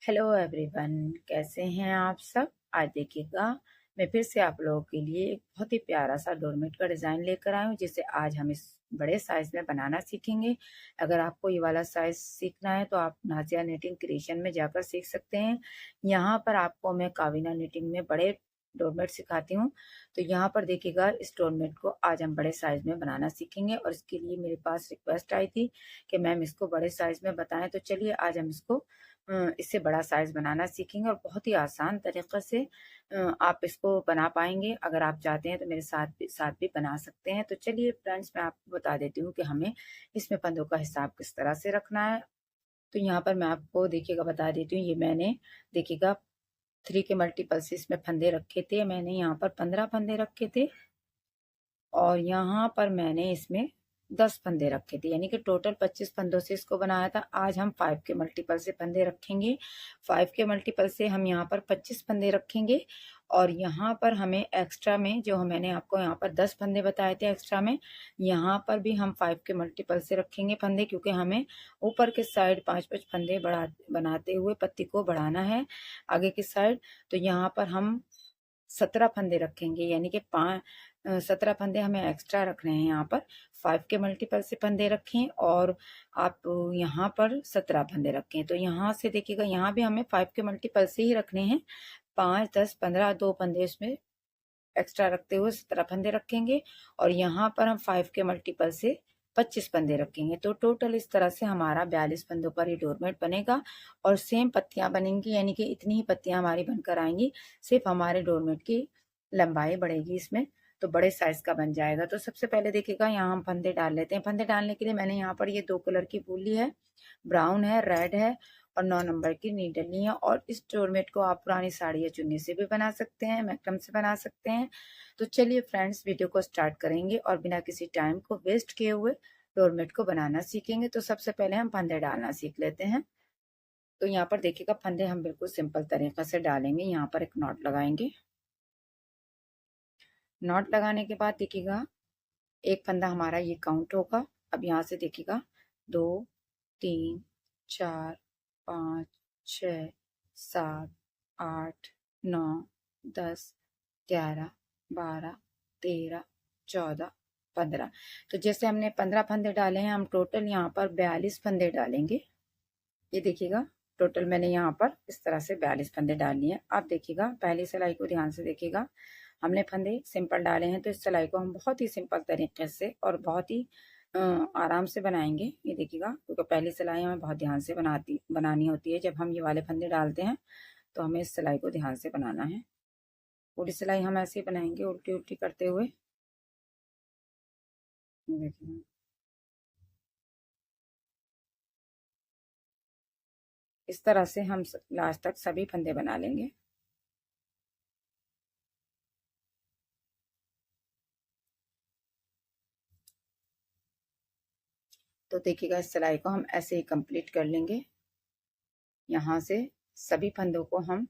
Hello everyone, कैसे हैं आप सब। आज देखिएगा, मैं फिर से आप लोगों के लिए एक बहुत ही प्यारा सा डोरमेट का डिज़ाइन लेकर आई हूँ, जिसे आज हम इस बड़े साइज में बनाना सीखेंगे। अगर आपको ये वाला साइज सीखना है तो आप नाजिया निटिंग क्रिएशन में जाकर सीख सकते हैं। यहाँ पर आपको मैं काविना निटिंग में बड़े डोरमेट सिखाती हूँ। तो यहाँ पर देखिएगा, इस डोरमेट को आज हम बड़े साइज में बनाना सीखेंगे और इसके लिए मेरे पास रिक्वेस्ट आई थी कि मैम इसको बड़े साइज में बताएं। तो चलिए आज हम इसको इससे बड़ा साइज बनाना सीखेंगे और बहुत ही आसान तरीके से आप इसको बना पाएंगे। अगर आप चाहते हैं तो मेरे साथ भी बना सकते हैं। तो चलिए फ्रेंड्स, मैं आपको बता देती हूँ कि हमें इसमें पंदों का हिसाब किस तरह से रखना है। तो यहाँ पर मैं आपको देखिएगा बता देती हूँ। ये मैंने देखिएगा 3 के मल्टीपल से इसमें फंदे रखे थे। मैंने यहाँ पर 15 फंदे रखे थे और यहाँ पर मैंने इसमें 10 फंदे रखे थे, यानी कि टोटल 25 फंदों से इसको बनाया था। आज हम 5 के मल्टीपल से फंदे रखेंगे। 5 के मल्टीपल से हम यहाँ पर 25 फंदे रखेंगे और यहाँ पर हमें एक्स्ट्रा में, जो मैंने आपको यहाँ पर 10 फंदे बताए थे एक्स्ट्रा में, यहाँ पर भी हम 5 के मल्टीपल से रखेंगे फंदे, क्योंकि हमें ऊपर के साइड 5-5 फंदे बनाते हुए पत्ती को बढ़ाना है आगे की साइड। तो यहाँ पर हम 17 फंदे रखेंगे, यानी कि 17 फंदे हमें एक्स्ट्रा रखने हैं। यहाँ पर 5 के मल्टीपल से फंदे रखें और आप यहाँ पर 17 फंदे रखें। तो यहाँ से देखिएगा, यहाँ भी हमें 5 के मल्टीपल से ही रखने हैं। 5, 10, 15, 2 फंदे इसमें एक्स्ट्रा रखते हुए 17 फंदे रखेंगे और यहाँ पर हम 5 के मल्टीपल से 25 फंदे रखेंगे। तो टोटल इस तरह से हमारा 42 फंदों पर ये डोरमेट बनेगा और सेम पत्तियां बनेंगी, यानी कि इतनी ही पत्तियां हमारी बनकर आएंगी। सिर्फ हमारे डोरमेट की लंबाई बढ़ेगी इसमें, तो बड़े साइज का बन जाएगा। तो सबसे पहले देखिएगा, यहाँ हम फंदे डाल लेते हैं। फंदे डालने के लिए मैंने यहाँ पर ये 2 कलर की वूल ली है, ब्राउन है, रेड है और 9 नंबर की नीडल ली है। और इस डोरमेट को आप पुरानी साड़ी या चुन्नी से भी बना सकते हैं, मैक्रम से बना सकते हैं। तो चलिए फ्रेंड्स, वीडियो को स्टार्ट करेंगे और बिना किसी टाइम को वेस्ट किए हुए डोरमेट को बनाना सीखेंगे। तो सबसे पहले हम फंदे डालना सीख लेते हैं। तो यहाँ पर देखिएगा, फंदे हम बिल्कुल सिंपल तरीके से डालेंगे। यहाँ पर एक नॉट लगाएंगे। नॉट लगाने के बाद देखिएगा, एक फंदा हमारा ये काउंट होगा। अब यहाँ से देखिएगा, 2, 3, 4, 5, 6, 7, 8, 9, 10, 11, 12, 13, 14, 15। तो जैसे हमने 15 फंदे डाले हैं, हम टोटल यहाँ पर 42 फंदे डालेंगे। ये देखिएगा, टोटल मैंने यहाँ पर इस तरह से 42 फंदे डाल लिए हैं। अब देखिएगा, पहली सिलाई को ध्यान से देखिएगा। हमने फंदे सिंपल डाले हैं, तो इस सिलाई को हम बहुत ही सिंपल तरीके से और बहुत ही आराम से बनाएंगे। ये देखिएगा, क्योंकि पहली सिलाई हमें बहुत ध्यान से बनानी होती है। जब हम ये वाले फंदे डालते हैं तो हमें इस सिलाई को ध्यान से बनाना है। पूरी सिलाई हम ऐसे ही बनाएंगे, उल्टी उल्टी करते हुए। देखिए, इस तरह से हम लास्ट तक सभी फंदे बना लेंगे। तो देखिएगा, इस सिलाई को हम ऐसे ही कंप्लीट कर लेंगे। यहाँ से सभी फंदों को हम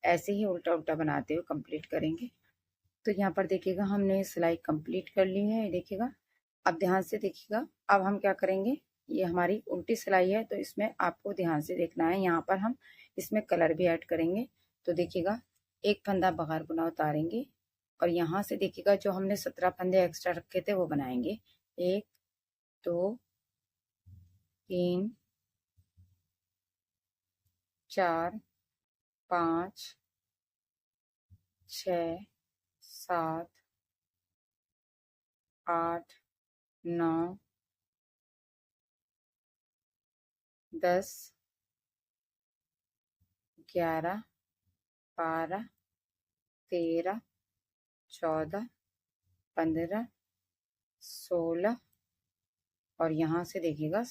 ऐसे ही उल्टा उल्टा बनाते हुए कंप्लीट करेंगे। तो यहाँ पर देखिएगा, हमने सिलाई कंप्लीट कर ली है। देखिएगा, अब ध्यान से देखिएगा, अब हम क्या करेंगे, ये हमारी उल्टी सिलाई है, तो इसमें आपको ध्यान से देखना है। यहाँ पर हम इसमें कलर भी ऐड करेंगे। तो देखिएगा, एक फंदा बगैर बुना उतारेंगे और यहाँ से देखिएगा, जो हमने 17 फंदे एक्स्ट्रा रखे थे वो बनाएंगे। 1, 2, 3, 4, 5, 6, 7, 8, 9, 10, 11, 12, 13, 14, 15, 16 और यहाँ से देखिएगा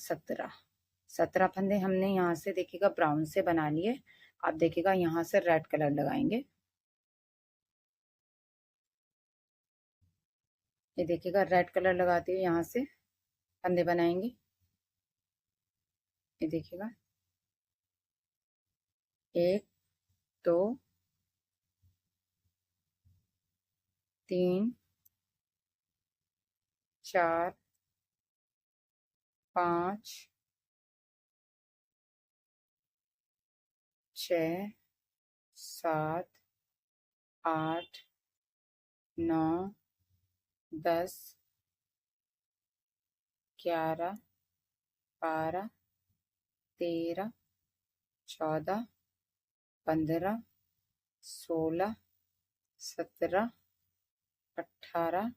17 फंदे हमने यहाँ से देखिएगा ब्राउन से बना लिए। आप देखिएगा, यहाँ से रेड कलर लगाएंगे। ये देखिएगा, रेड कलर लगाते हुए यहाँ से फंदे बनाएंगे। ये देखिएगा, 1, 2, 3, 4, 5, 6 7 8 9 10 11 12 13 14 15 16 17 18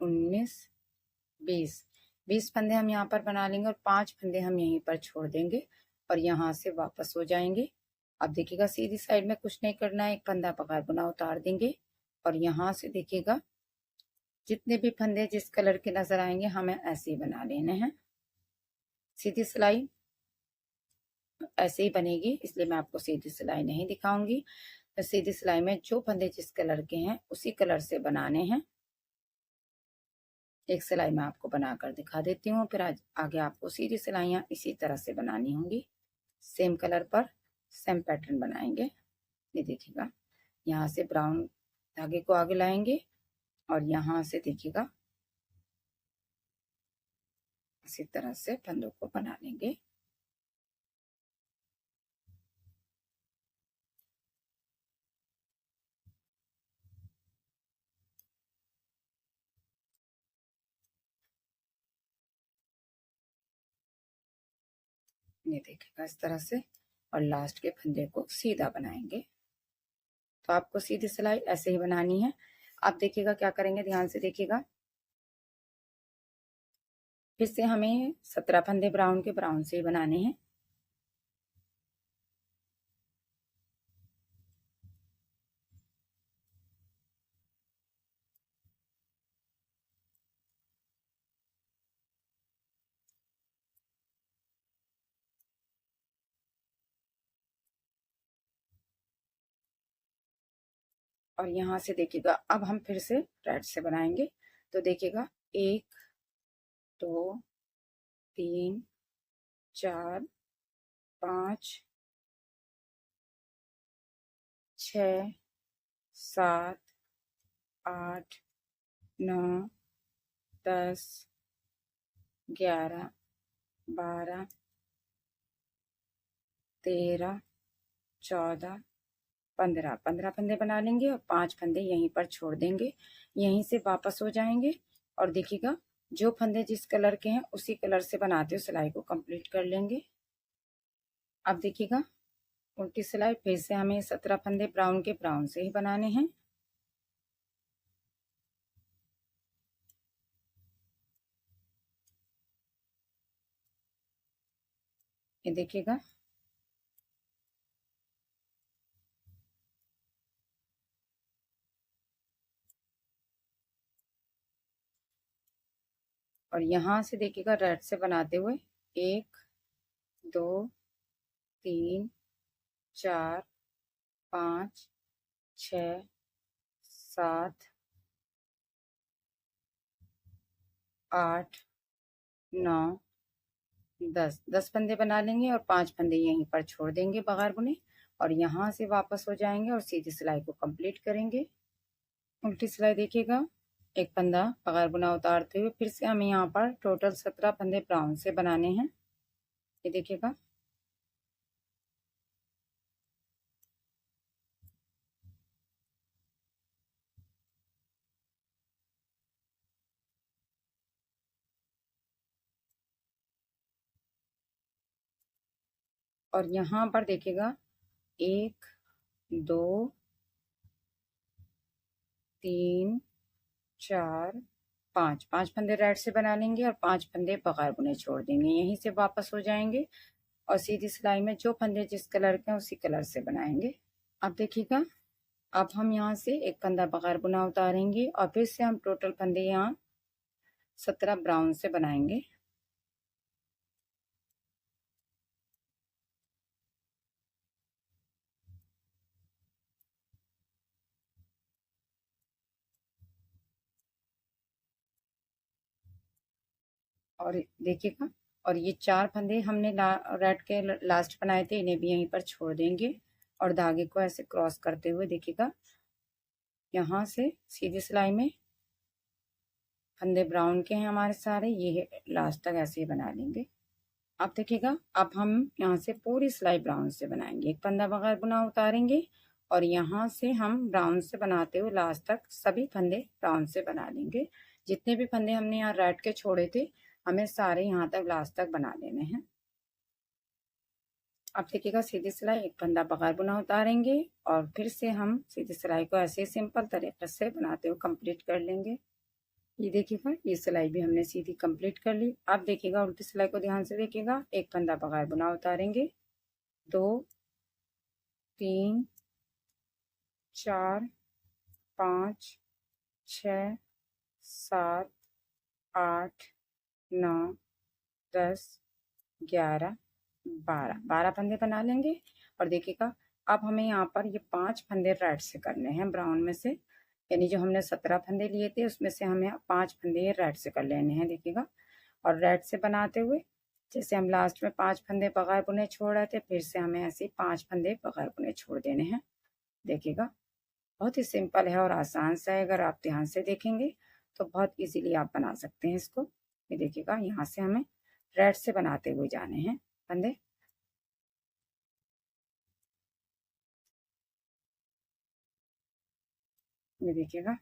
19 20 20 फंदे हम यहाँ पर बना लेंगे और 5 फंदे हम यहीं पर छोड़ देंगे और यहाँ से वापस हो जाएंगे। अब देखिएगा सीधी साइड में कुछ नहीं करना है, एक फंदा बगैर बुना उतार देंगे और यहाँ से देखिएगा जितने भी फंदे जिस कलर के नजर आएंगे हमें ऐसे ही बना लेने हैं। सीधी सिलाई ऐसे ही बनेगी, इसलिए मैं आपको सीधी सिलाई नहीं दिखाऊंगी। तो सीधी सिलाई में जो फंदे जिस कलर के हैं उसी कलर से बनाने हैं। एक सिलाई मैं आपको बनाकर दिखा देती हूँ, फिर आगे आपको सीधी सिलाइयाँ इसी तरह से बनानी होंगी। सेम कलर पर सेम पैटर्न बनाएंगे। ये देखिएगा यहाँ से ब्राउन धागे को आगे लाएंगे और यहाँ से देखिएगा इसी तरह से फंदों को बना लेंगे। ये देखिएगा इस तरह से और लास्ट के फंदे को सीधा बनाएंगे। तो आपको सीधी सिलाई ऐसे ही बनानी है। आप देखिएगा क्या करेंगे, ध्यान से देखिएगा। फिर से हमें 17 फंदे ब्राउन के ब्राउन से ही बनाने हैं। और यहाँ से देखिएगा अब हम फिर से रेड से बनाएंगे। तो देखिएगा 1 2 3 4 5 6 7 8 9 10 11 12 13 14 15 15 फंदे बना लेंगे और 5 फंदे यहीं पर छोड़ देंगे। यहीं से वापस हो जाएंगे और देखिएगा जो फंदे जिस कलर के हैं उसी कलर से बनाते हुए सिलाई को कंप्लीट कर लेंगे। अब देखिएगा उल्टी सिलाई फिर से हमें 17 फंदे ब्राउन के ब्राउन से ही बनाने हैं। ये देखिएगा और यहाँ से देखिएगा रेड से बनाते हुए 1 2 3 4 5 6 7 8 9 10 फंदे बना लेंगे और 5 फंदे यहीं पर छोड़ देंगे बगैर बुने और यहाँ से वापस हो जाएंगे और सीधी सिलाई को कंप्लीट करेंगे। उल्टी सिलाई देखिएगा एक फंदा बगैर बुना उतारते हुए फिर से हमें यहाँ पर टोटल 17 फंदे ब्राउन से बनाने हैं। ये देखिएगा और यहाँ पर देखिएगा 1 2 3 4 5 फंदे रेड से बना लेंगे और 5 फंदे बगैर बुने छोड़ देंगे। यहीं से वापस हो जाएंगे और सीधी सिलाई में जो फंदे जिस कलर के हैं उसी कलर से बनाएंगे। अब देखिएगा अब हम यहाँ से एक फंदा बगैर बुना उतारेंगे और फिर से हम टोटल फंदे यहाँ 17 ब्राउन से बनाएंगे। और देखिएगा और ये 4 फंदे हमने रेड के लास्ट बनाए थे, इन्हें भी यहीं पर छोड़ देंगे और धागे को ऐसे क्रॉस करते हुए देखिएगा यहाँ से सीधी सिलाई में फंदे ब्राउन के हैं हमारे सारे, ये लास्ट तक ऐसे ही बना लेंगे। अब देखिएगा, अब हम यहाँ से पूरी सिलाई ब्राउन से बनाएंगे। एक फंदा बगैर बुना उतारेंगे और यहाँ से हम ब्राउन से बनाते हुए लास्ट तक सभी फंदे ब्राउन से बना लेंगे। जितने भी फंदे हमने यहाँ रेड के छोड़े थे, हमें सारे यहाँ तक लास्ट तक बना लेने हैं। अब देखिएगा, सीधी सिलाई एक फंदा बगैर बुना उतारेंगे और फिर से हम सीधी सिलाई को ऐसे सिंपल तरीके से बनाते हुए कंप्लीट कर लेंगे। ये देखिएगा, ये सिलाई भी हमने सीधी कंप्लीट कर ली। अब देखिएगा, उल्टी सिलाई को ध्यान से देखिएगा। एक फंदा बगैर बुना उतारेंगे, 2 3 4 5 6 7 8 9 10 11 12 फंदे बना लेंगे। और देखिएगा, अब हमें यहाँ पर ये 5 फंदे रेड से करने हैं ब्राउन में से, यानी जो हमने 17 फंदे लिए थे उसमें से हमें 5 फंदे रेड से कर लेने हैं। देखिएगा, और रेड से बनाते हुए जैसे हम लास्ट में 5 फंदे बगैर बुने छोड़ रहे थे, फिर से हमें ऐसे 5 फंदे बगैर बुने छोड़ देने हैं। देखिएगा, बहुत ही सिंपल है और आसान सा है। अगर आप ध्यान से देखेंगे तो बहुत इजीली आप बना सकते हैं इसको। ये देखिएगा, यहाँ से हमें रेड से बनाते हुए जाने हैं फंदे। ये देखिएगा,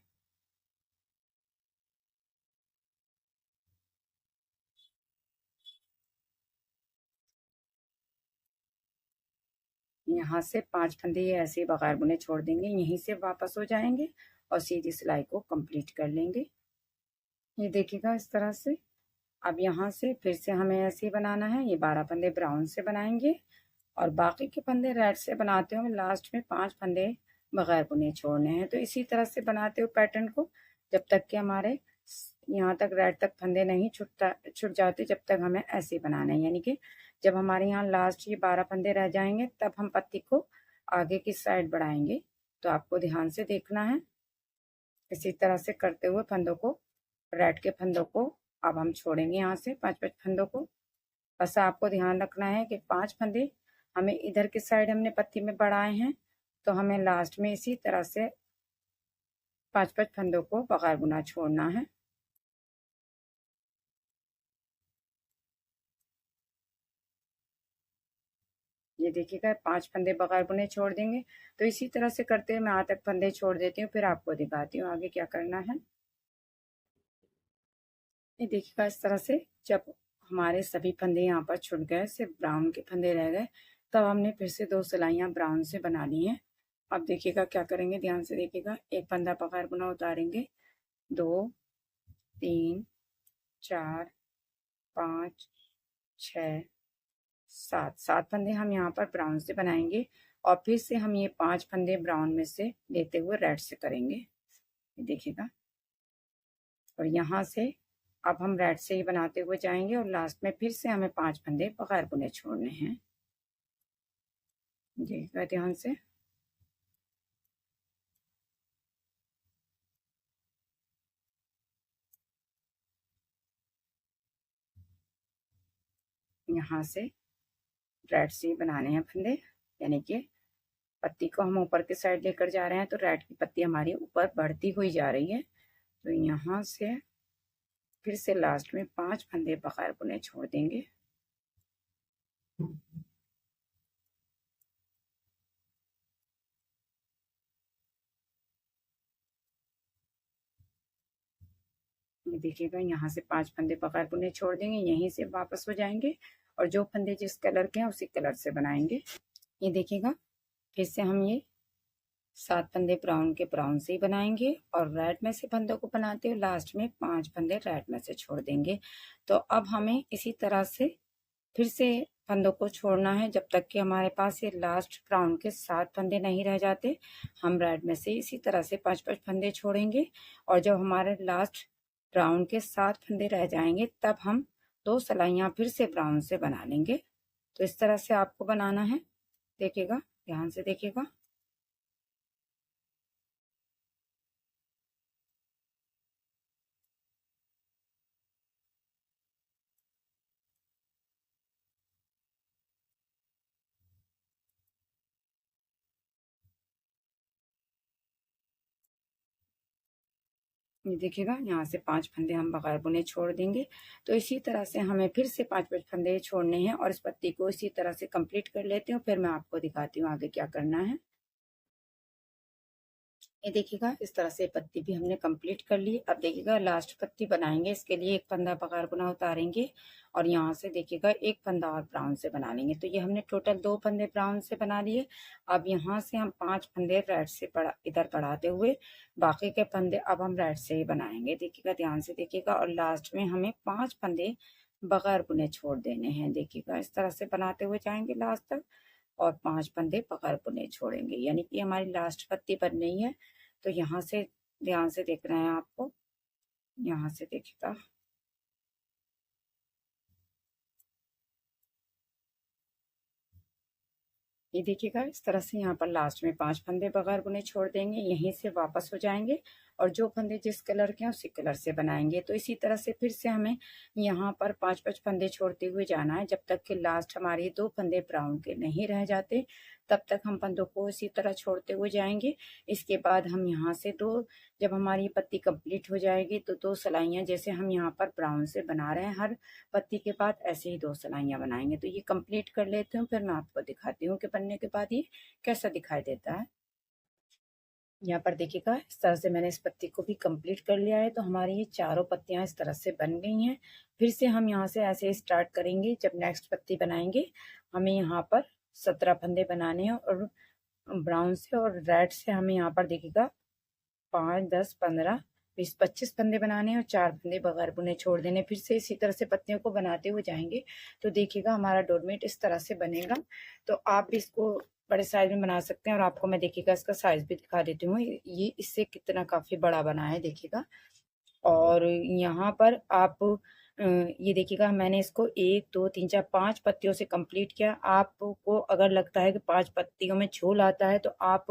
यहाँ से 5 फंदे ये ऐसे बगैर बुने छोड़ देंगे, यहीं से वापस हो जाएंगे और सीधी सिलाई को कंप्लीट कर लेंगे। ये देखिएगा, इस तरह से। अब यहाँ से फिर से हमें ऐसे ही बनाना है। ये 12 फंदे ब्राउन से बनाएंगे और बाकी के फंदे रेड से बनाते हुए लास्ट में 5 फंदे बगैर बुने छोड़ने हैं। तो इसी तरह से बनाते हुए पैटर्न को जब तक कि हमारे यहाँ तक रेड तक फंदे नहीं छुट जाते, जब तक हमें ऐसे बनाना है। यानी कि जब हमारे यहाँ लास्ट ये 12 फंदे रह जाएंगे तब हम पत्ती को आगे की साइड बढ़ाएंगे। तो आपको ध्यान से देखना है। इसी तरह से करते हुए फंदों को, रेड के फंदों को अब हम छोड़ेंगे यहाँ से 5 फंदों को। बस आपको ध्यान रखना है कि 5 फंदे हमें इधर की साइड हमने पत्ती में बढ़ाए हैं, तो हमें लास्ट में इसी तरह से 5 फंदों को बगैर बुना छोड़ना है। ये देखिएगा, 5 फंदे बगैर बुने छोड़ देंगे। तो इसी तरह से करते हुए मैं यहाँ तक फंदे छोड़ देती हूँ, फिर आपको दिखाती हूँ आगे क्या करना है। ये देखिएगा, इस तरह से जब हमारे सभी फंदे यहाँ पर छुट गए, सिर्फ ब्राउन के फंदे रह गए, तब हमने फिर से 2 सिलाइयाँ ब्राउन से बना ली हैं। अब देखिएगा क्या करेंगे, ध्यान से देखिएगा। एक फंदा बगैर बुना उतारेंगे, 2 3 4 5 6 7 फंदे हम यहाँ पर ब्राउन से बनाएंगे और फिर से हम ये 5 फंदे ब्राउन में से लेते हुए रेड से करेंगे। देखिएगा, और यहाँ से अब हम रेड से ही बनाते हुए जाएंगे और लास्ट में फिर से हमें 5 फंदे बगैर बुने छोड़ने हैं। देखिएगा ध्यान से। यहाँ से रेड से ही बनाने हैं फंदे, यानी कि पत्ती को हम ऊपर की साइड लेकर जा रहे हैं तो रेड की पत्ती हमारी ऊपर बढ़ती हुई जा रही है। तो यहाँ से फिर से लास्ट में 5 फंदे बगैर बुने छोड़ देंगे। ये देखिएगा, यहाँ से 5 फंदे बगैर बुने छोड़ देंगे, यहीं से वापस हो जाएंगे और जो फंदे जिस कलर के हैं उसी कलर से बनाएंगे। ये देखिएगा, फिर से हम ये 7 फंदे ब्राउन के ब्राउन से ही बनाएंगे और रेड में से फंदों को बनाते हुए लास्ट में 5 फंदे रेड में से छोड़ देंगे। तो अब हमें इसी तरह से फिर से फंदों को छोड़ना है जब तक कि हमारे पास ये लास्ट ब्राउन के 7 फंदे नहीं रह जाते। हम रेड में से इसी तरह से 5 फंदे छोड़ेंगे और जब हमारे लास्ट ब्राउन के 7 फंदे रह जाएंगे तब हम 2 सिलाइयाँ फिर से ब्राउन से बना लेंगे। तो इस तरह से आपको बनाना है। देखिएगा, ध्यान से देखिएगा। ये देखिएगा यहाँ से 5 फंदे हम बगैर बुने छोड़ देंगे। तो इसी तरह से हमें फिर से 5-5 फंदे छोड़ने हैं और इस पत्ती को इसी तरह से कंप्लीट कर लेती हूँ, फिर मैं आपको दिखाती हूँ आगे क्या करना है। ये देखिएगा इस तरह से पत्ती भी हमने कंप्लीट कर ली। अब देखिएगा लास्ट पत्ती बनाएंगे, इसके लिए एक फंदा बगैर बुना उतारेंगे और यहाँ से देखिएगा एक फंदा और ब्राउन से बना लेंगे। तो ये हमने टोटल 2 फंदे ब्राउन से बना लिए। अब यहाँ से हम 5 फंदे रेड से इधर बढ़ाते हुए बाकी के फंदे अब हम रेड से ही बनाएंगे। देखिएगा ध्यान से देखिएगा और लास्ट में हमें 5 फंदे बगैर बुने छोड़ देने हैं। देखिएगा इस तरह से बनाते हुए जाएंगे लास्ट तक और 5 फंदे बगैर बुने छोड़ेंगे, यानी कि हमारी लास्ट पत्ती बन रही है। तो यहाँ से ध्यान से देख रहे हैं आपको, यहाँ से देखिएगा ये देखिएगा इस तरह से यहाँ पर लास्ट में 5 फंदे बगैर बुने छोड़ देंगे, यहीं से वापस हो जाएंगे और जो फंदे जिस कलर के हैं उसी कलर से बनाएंगे। तो इसी तरह से फिर से हमें यहाँ पर 5-5 फंदे छोड़ते हुए जाना है जब तक कि लास्ट हमारे 2 फंदे ब्राउन के नहीं रह जाते, तब तक हम फंदों को इसी तरह छोड़ते हुए जाएंगे। इसके बाद हम यहाँ से जब हमारी पत्ती कंप्लीट हो जाएगी तो 2 सिलाइयाँ जैसे हम यहाँ पर ब्राउन से बना रहे हैं हर पत्ती के बाद, ऐसे ही 2 सिलाइयाँ बनाएंगे। तो ये कंप्लीट कर लेती हूँ, फिर मैं आपको दिखाती हूँ कि बनने के बाद ये कैसा दिखाई देता है। यहाँ पर देखिएगा इस तरह से मैंने इस पत्ती को भी कंप्लीट कर लिया है। तो हमारी ये चारों पत्तियां इस तरह से बन गई हैं। फिर से हम यहाँ से ऐसे स्टार्ट करेंगे। जब नेक्स्ट पत्ती बनाएंगे हमें यहाँ पर 17 फंदे बनाने हैं और ब्राउन से और रेड से हमें यहाँ पर देखिएगा 5, 10, 15, 20, 25 फंदे बनाने हैं और 4 फंदे बगैर बुने छोड़ देने। फिर से इसी तरह से पत्तियों को बनाते हुए जाएंगे। तो देखिएगा हमारा डोरमेट इस तरह से बनेगा। तो आप भी इसको बड़े साइज में बना सकते हैं और आपको मैं देखिएगा इसका साइज भी दिखा देती हूँ, ये इससे कितना काफी बड़ा बना है देखिएगा। और यहाँ पर आप ये देखिएगा मैंने इसको 1, 2, 3, 4, 5 पत्तियों से कंप्लीट किया। आपको अगर लगता है कि 5 पत्तियों में झोल आता है तो आप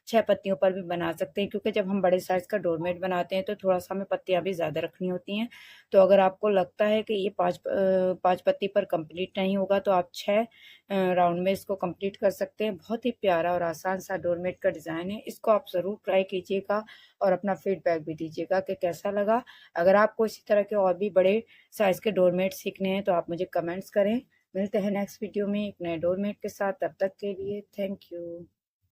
6 पत्तियों पर भी बना सकते हैं, क्योंकि जब हम बड़े साइज का डोरमेट बनाते हैं तो थोड़ा सा हमें पत्तियां भी ज़्यादा रखनी होती हैं। तो अगर आपको लगता है कि ये 5 पत्ती पर कंप्लीट नहीं होगा तो आप 6 राउंड में इसको कंप्लीट कर सकते हैं। बहुत ही प्यारा और आसान सा डोरमेट का डिज़ाइन है, इसको आप ज़रूर ट्राई कीजिएगा और अपना फीडबैक भी दीजिएगा कि कैसा लगा। अगर आपको इसी तरह के और भी बड़े साइज के डोरमेट सीखने हैं तो आप मुझे कमेंट्स करें। मिलते हैं नेक्स्ट वीडियो में एक नए डोरमेट के साथ, तब तक के लिए थैंक यू।